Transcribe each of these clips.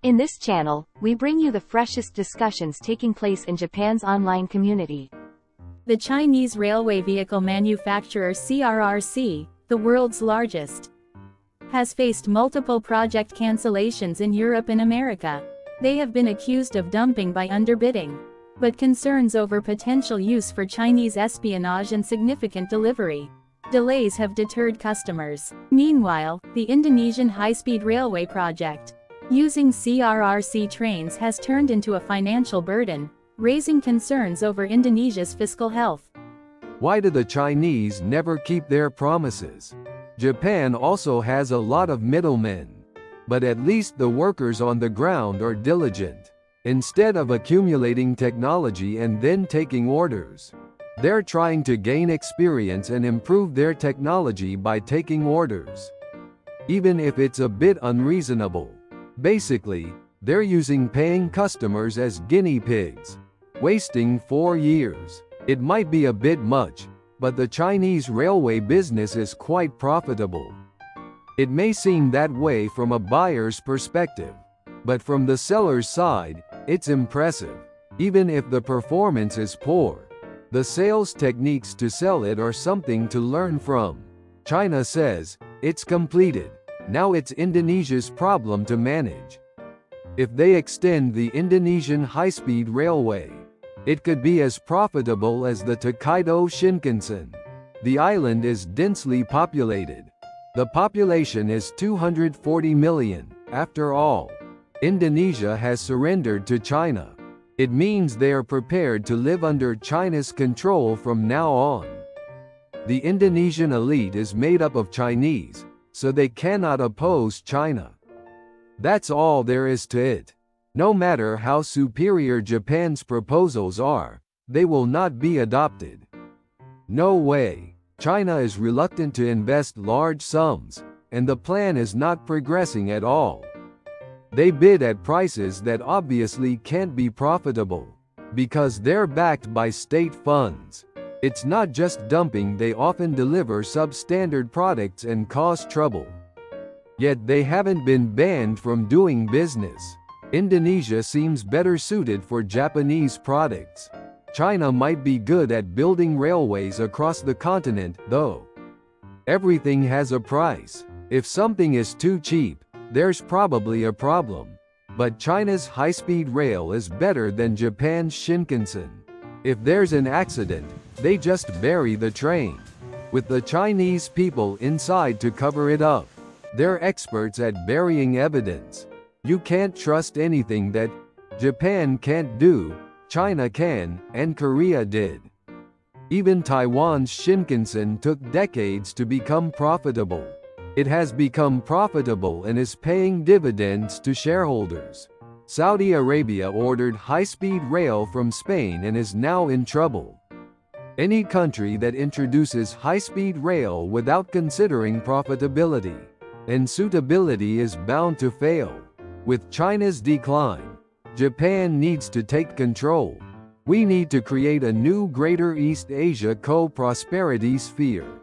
In this channel, we bring you the freshest discussions taking place in Japan's online community. The Chinese railway vehicle manufacturer CRRC, the world's largest, has faced multiple project cancellations in Europe and America. They have been accused of dumping by underbidding. But concerns over potential use for Chinese espionage and significant delivery delays have deterred customers. Meanwhile, the Indonesian high-speed railway project, using CRRC trains, has turned into a financial burden, raising concerns over Indonesia's fiscal health. Why do the Chinese never keep their promises? Japan also has a lot of middlemen. But at least the workers on the ground are diligent. Instead of accumulating technology and then taking orders, they're trying to gain experience and improve their technology by taking orders, even if it's a bit unreasonable. Basically, they're using paying customers as guinea pigs, wasting 4 years. It might be a bit much, but the Chinese railway business is quite profitable. It may seem that way from a buyer's perspective, but from the seller's side, it's impressive. Even if the performance is poor, the sales techniques to sell it are something to learn from. China says, it's completed. Now it's Indonesia's problem to manage. If they extend the Indonesian high-speed railway, it could be as profitable as the Tokaido Shinkansen. The island is densely populated. The population is 240 million. After all, Indonesia has surrendered to China. It means they are prepared to live under China's control from now on. The Indonesian elite is made up of Chinese, so they cannot oppose China. That's all there is to it. No matter how superior Japan's proposals are, they will not be adopted. No way. China is reluctant to invest large sums, and the plan is not progressing at all. They bid at prices that obviously can't be profitable, because they're backed by state funds. It's not just dumping, they often deliver substandard products and cause trouble. Yet they haven't been banned from doing business. Indonesia seems better suited for Japanese products. China might be good at building railways across the continent, though. Everything has a price. If something is too cheap, there's probably a problem. But China's high-speed rail is better than Japan's Shinkansen. If there's an accident, they just bury the train, with the Chinese people inside to cover it up. They're experts at burying evidence. You can't trust anything that Japan can't do. China can, and Korea did. Even Taiwan's Shinkansen took decades to become profitable. It has become profitable and is paying dividends to shareholders. Saudi Arabia ordered high-speed rail from Spain and is now in trouble. Any country that introduces high-speed rail without considering profitability and suitability is bound to fail. With China's decline, Japan needs to take control. We need to create a new Greater East Asia co-prosperity sphere.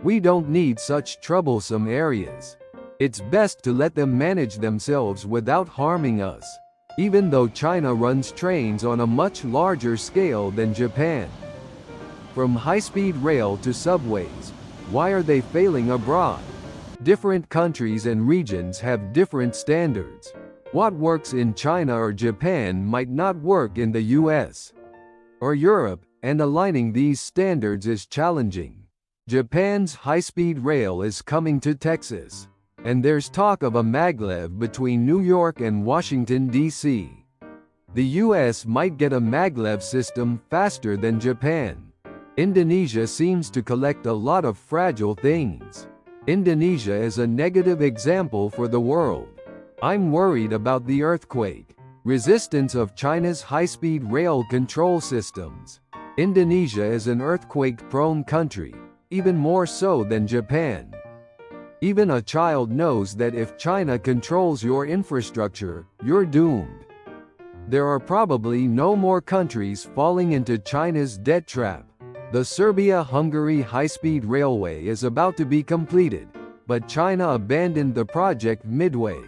We don't need such troublesome areas. It's best to let them manage themselves without harming us, even though China runs trains on a much larger scale than Japan. From high-speed rail to subways, why are they failing abroad? Different countries and regions have different standards. What works in China or Japan might not work in the US or Europe, and aligning these standards is challenging. Japan's high-speed rail is coming to Texas, and there's talk of a maglev between New York and Washington, D.C. The US might get a maglev system faster than Japan. Indonesia seems to collect a lot of fragile things. Indonesia is a negative example for the world. I'm worried about the earthquake resistance of China's high-speed rail control systems. Indonesia is an earthquake-prone country, even more so than Japan. Even a child knows that if China controls your infrastructure, you're doomed. There are probably no more countries falling into China's debt trap. The Serbia-Hungary high-speed railway is about to be completed, but China abandoned the project midway.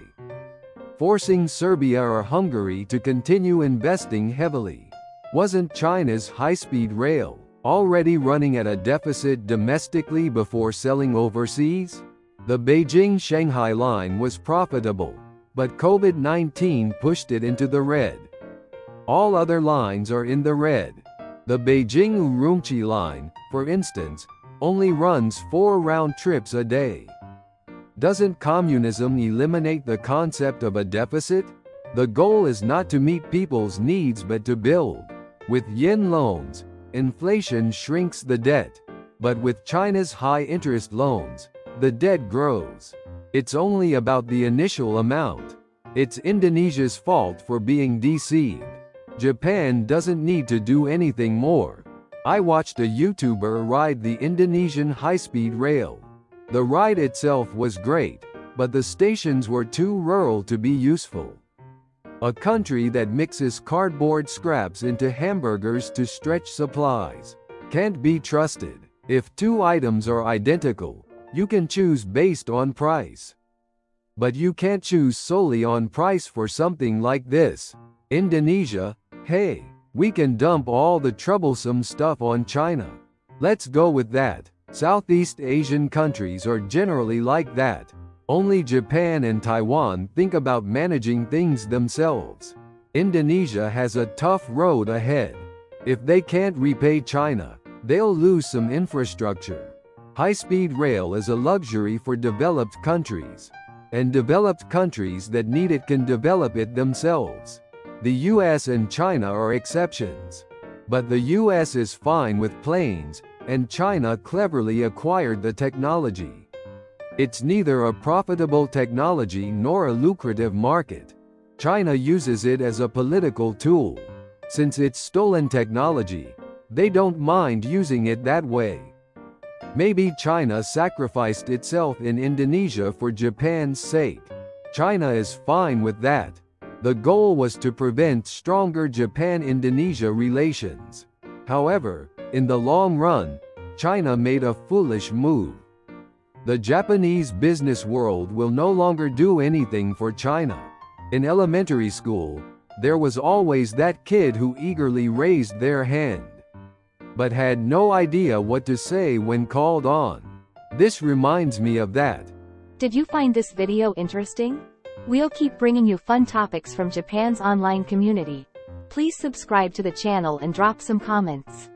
forcing Serbia or Hungary to continue investing heavily. Wasn't China's high-speed rail already running at a deficit domestically before selling overseas? The Beijing-Shanghai line was profitable, but COVID-19 pushed it into the red. All other lines are in the red. The Beijing-Urumqi line, for instance, only runs 4 round trips a day. Doesn't communism eliminate the concept of a deficit? The goal is not to meet people's needs but to build. With yen loans, inflation shrinks the debt. But with China's high-interest loans, the debt grows. It's only about the initial amount. It's Indonesia's fault for being deceived. Japan doesn't need to do anything more. I watched a YouTuber ride the Indonesian high-speed rail. The ride itself was great, but the stations were too rural to be useful. A country that mixes cardboard scraps into hamburgers to stretch supplies can't be trusted. If 2 items are identical, you can choose based on price. But you can't choose solely on price for something like this. Indonesia, hey, we can dump all the troublesome stuff on China. Let's go with that. Southeast Asian countries are generally like that. Only Japan and Taiwan think about managing things themselves. Indonesia has a tough road ahead. If they can't repay China, they'll lose some infrastructure. High-speed rail is a luxury for developed countries. And developed countries that need it can develop it themselves. The US and China are exceptions. But the US is fine with planes, and China cleverly acquired the technology. It's neither a profitable technology nor a lucrative market. China uses it as a political tool. Since it's stolen technology, they don't mind using it that way. Maybe China sacrificed itself in Indonesia for Japan's sake. China is fine with that. The goal was to prevent stronger Japan-Indonesia relations. However, in the long run, China made a foolish move. The Japanese business world will no longer do anything for China. In elementary school, there was always that kid who eagerly raised their hand, but had no idea what to say when called on. This reminds me of that. Did you find this video interesting? We'll keep bringing you fun topics from Japan's online community. Please subscribe to the channel and drop some comments.